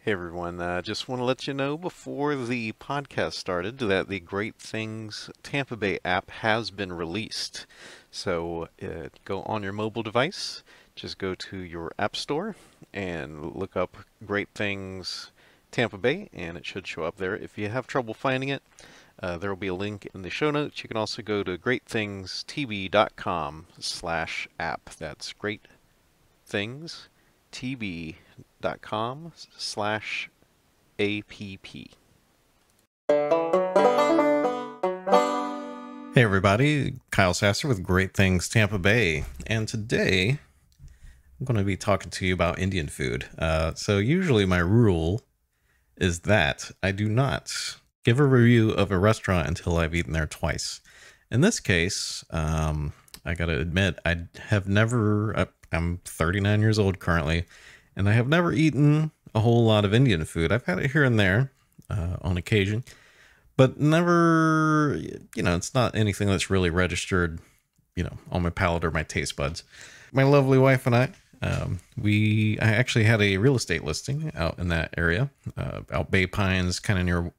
Hey everyone, just want to let you know before the podcast started that the Great Things Tampa Bay app has been released. So go on your mobile device, just go to your app store and look up Great Things Tampa Bay, and it should show up there. If you have trouble finding it, there will be a link in the show notes. You can also go to greatthingstv.com/app. That's greatthingstv.com/app. Hey everybody, Kyle Sasser with Great Things Tampa Bay, and today I'm going to be talking to you about Indian food. So usually my rule is that I do not give a review of a restaurant until I've eaten there twice. In this case, I got to admit, I'm 39 years old currently, and I have never eaten a whole lot of Indian food. I've had it here and there on occasion, but never, it's not anything that's really registered, on my palate or my taste buds. My lovely wife and I actually had a real estate listing out in that area, out Bay Pines, kind of near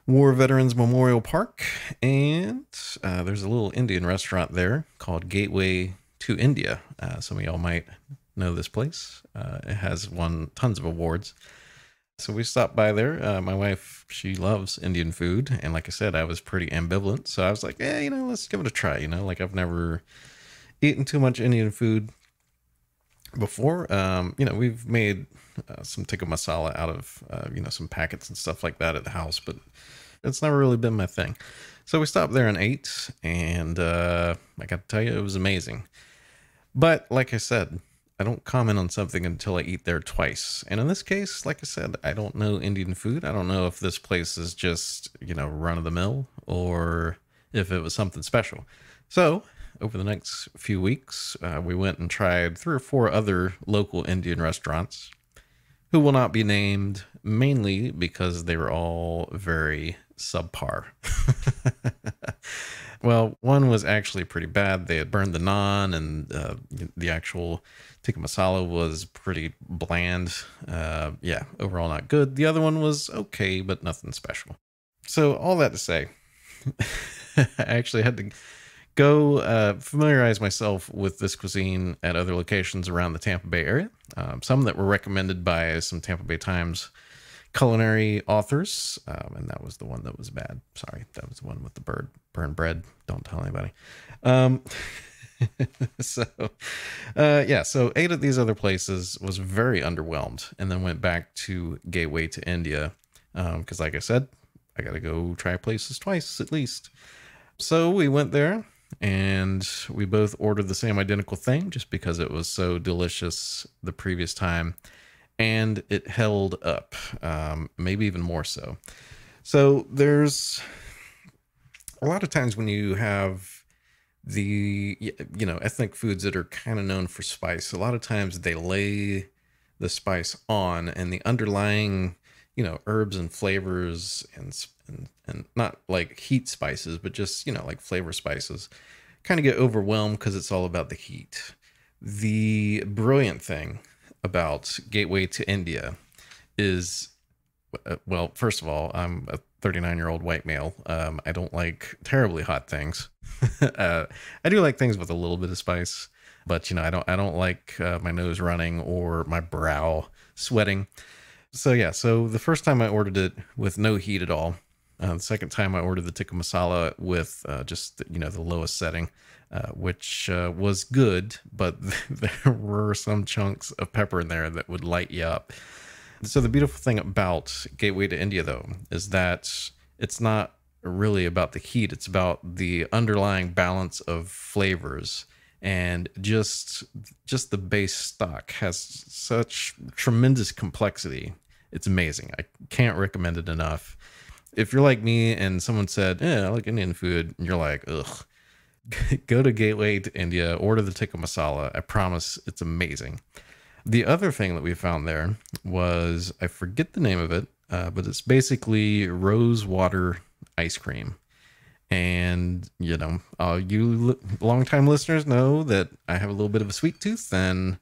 War Veterans Memorial Park. And there's a little Indian restaurant there called Gateway to India. Some of y'all might know this place. It has won tons of awards. So we stopped by there. My wife, she loves Indian food. And like I said, I was pretty ambivalent. So I was like, let's give it a try. Like I've never eaten too much Indian food before. We've made some tikka masala out of, some packets and stuff like that at the house, but it's never really been my thing. So we stopped there and ate. And I got to tell you, it was amazing. But like I said, I don't comment on something until I eat there twice. And in this case, like I said, I don't know Indian food. I don't know if this place is just, run of the mill or if it was something special. So over the next few weeks, we went and tried 3 or 4 other local Indian restaurants who will not be named, mainly because they were all very subpar. Well, one was actually pretty bad. They had burned the naan, and the actual tikka masala was pretty bland. Overall not good. The other one was okay, but nothing special. So all that to say, I actually had to go familiarize myself with this cuisine at other locations around the Tampa Bay area. Some that were recommended by some Tampa Bay Times culinary authors, and that was the one that was bad. Sorry, that was the one with the burned bread. Don't tell anybody. So 8 of these other places was very underwhelmed, and then went back to Gateway to India because, like I said, I got to go try places twice at least. So we went there, and we both ordered the same identical thing just because it was so delicious the previous time. And it held up, maybe even more so. So there's a lot of times when you have the, ethnic foods that are kind of known for spice, a lot of times they lay the spice on, and the underlying, herbs and flavors and not like heat spices, but just, like flavor spices kind of get overwhelmed because it's all about the heat. The brilliant thing about Gateway to India is, well, first of all, I'm a 39-year-old white male. I don't like terribly hot things. I do like things with a little bit of spice, but I don't like my nose running or my brow sweating. So the first time I ordered it with no heat at all. The second time I ordered the tikka masala with just the lowest setting, which was good, but there were some chunks of pepper in there that would light you up. So the beautiful thing about Gateway to India, though, is that it's not really about the heat. It's about the underlying balance of flavors, and just the base stock has such tremendous complexity. It's amazing. I can't recommend it enough. If you're like me and someone said, I like Indian food, and you're like, ugh, go to Gateway to India, order the tikka masala. I promise it's amazing. The other thing that we found there was, I forget the name of it, but it's basically rose water ice cream. And, longtime listeners know that I have a little bit of a sweet tooth, and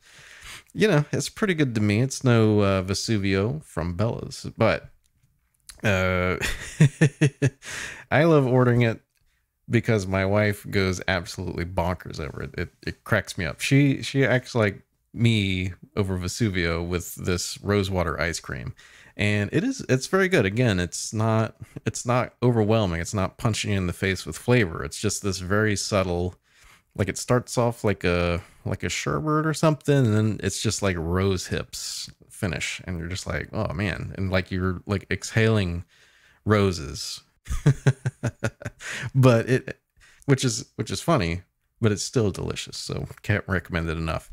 it's pretty good to me. It's no Vesuvio from Bella's, but uh, I love ordering it because my wife goes absolutely bonkers over it. It cracks me up. She acts like me over Vesuvio with this rosewater ice cream. And it's very good. Again, it's not overwhelming. It's not punching you in the face with flavor. It's just this very subtle, like it starts off like a sherbet or something, and then it's just like rose hips finish, and you're just like, oh man, and like you're like exhaling roses. But which is funny, but it's still delicious. So can't recommend it enough.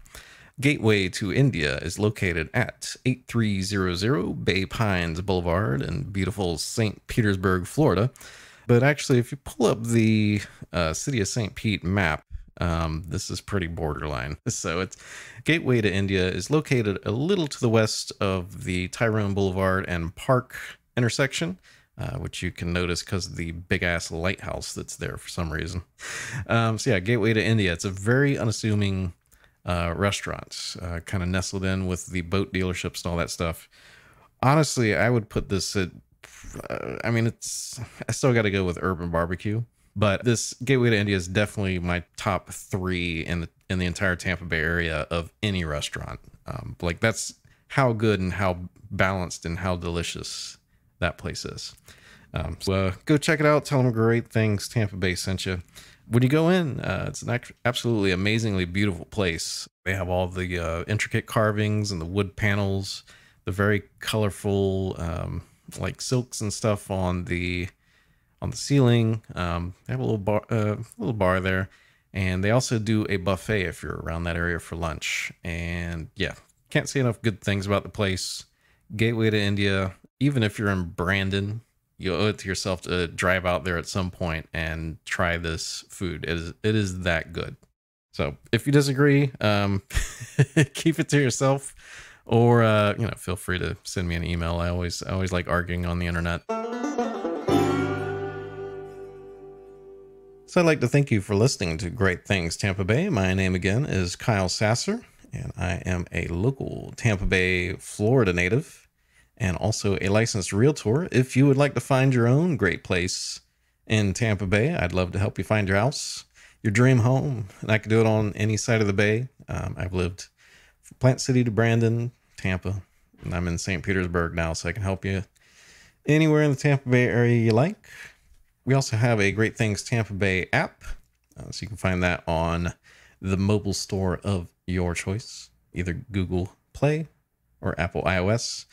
Gateway to India is located at 8300 Bay Pines Boulevard in beautiful St. Petersburg, Florida. But actually, if you pull up the city of St. Pete map, this is pretty borderline. So it's Gateway to India is located a little to the west of the Tyrone Boulevard and Park intersection, which you can notice because of the big ass lighthouse that's there for some reason. So yeah, Gateway to India. It's a very unassuming restaurant, kind of nestled in with the boat dealerships and all that stuff. Honestly, I would put this at, I still got to go with Urban Barbecue, but this Gateway to India is definitely my top 3 in the entire Tampa Bay area of any restaurant. Like that's how good and how balanced and how delicious that place is. So go check it out. Tell them great things Tampa Bay sent you. When you go in, it's an absolutely amazingly beautiful place. They have all the intricate carvings and the wood panels, the very colorful like silks and stuff on the ceiling. They have a little bar there, and they also do a buffet if you're around that area for lunch. And yeah, can't say enough good things about the place. Gateway to India. Even if you're in Brandon, you owe it to yourself to drive out there at some point and try this food. It is that good. So if you disagree, keep it to yourself, or feel free to send me an email. I always like arguing on the internet. So I'd like to thank you for listening to Great Things Tampa Bay. My name again is Kyle Sasser, and I am a local Tampa Bay, Florida native, and also a licensed realtor. If you would like to find your own great place in Tampa Bay, I'd love to help you find your house, your dream home, and I can do it on any side of the bay. I've lived from Plant City to Brandon, Tampa, and I'm in St. Petersburg now, so I can help you anywhere in the Tampa Bay area you like. We also have a Great Things Tampa Bay app, so you can find that on the mobile store of your choice, either Google Play or Apple iOS.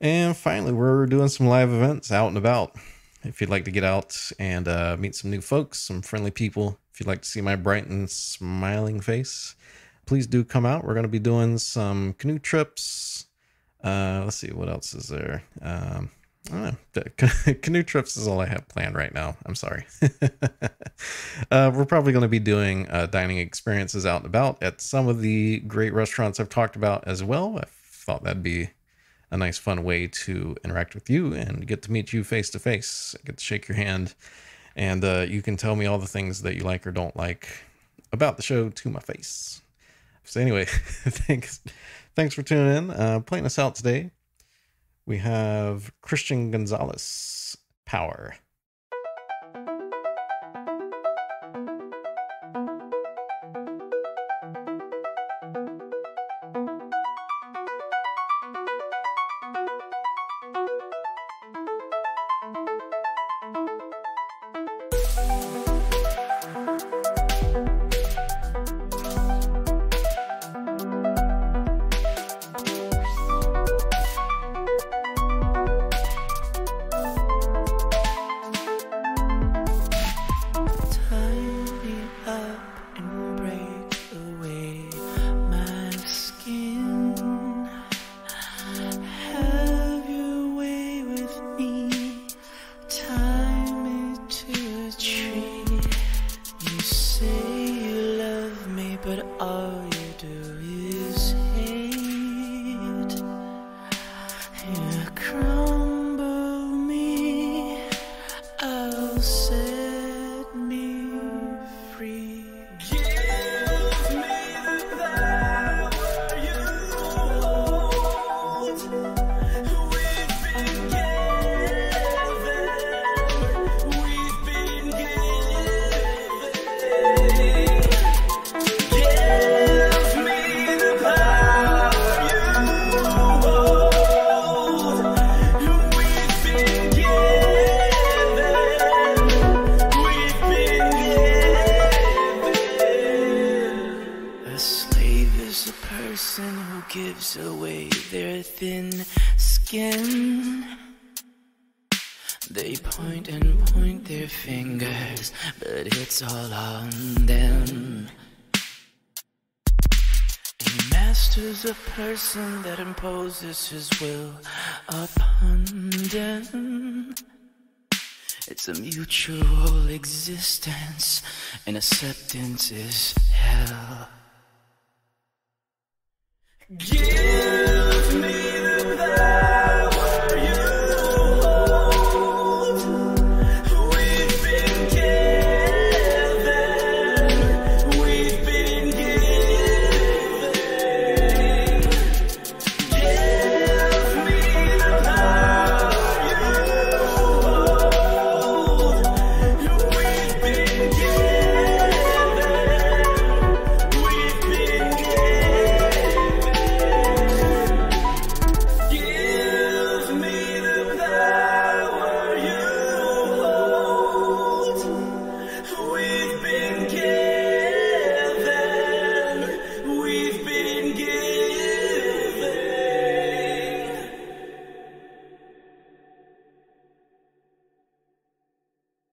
And finally, we're doing some live events out and about. If you'd like to get out and meet some new folks, some friendly people, if you'd like to see my bright and smiling face, please do come out. We're going to be doing some canoe trips. Let's see, what else is there? I don't know. Canoe trips is all I have planned right now. I'm sorry. We're probably going to be doing dining experiences out and about at some of the great restaurants I've talked about as well. I thought that'd be a nice fun way to interact with you and get to meet you face to face. I get to shake your hand, and you can tell me all the things that you like or don't like about the show to my face. So anyway, thanks for tuning in. Playing us out today, we have Christian Gonzalez, Power. thin skin. They point and point their fingers, but it's all on them. He masters a person that imposes his will upon them. It's a mutual existence, and acceptance is hell. Give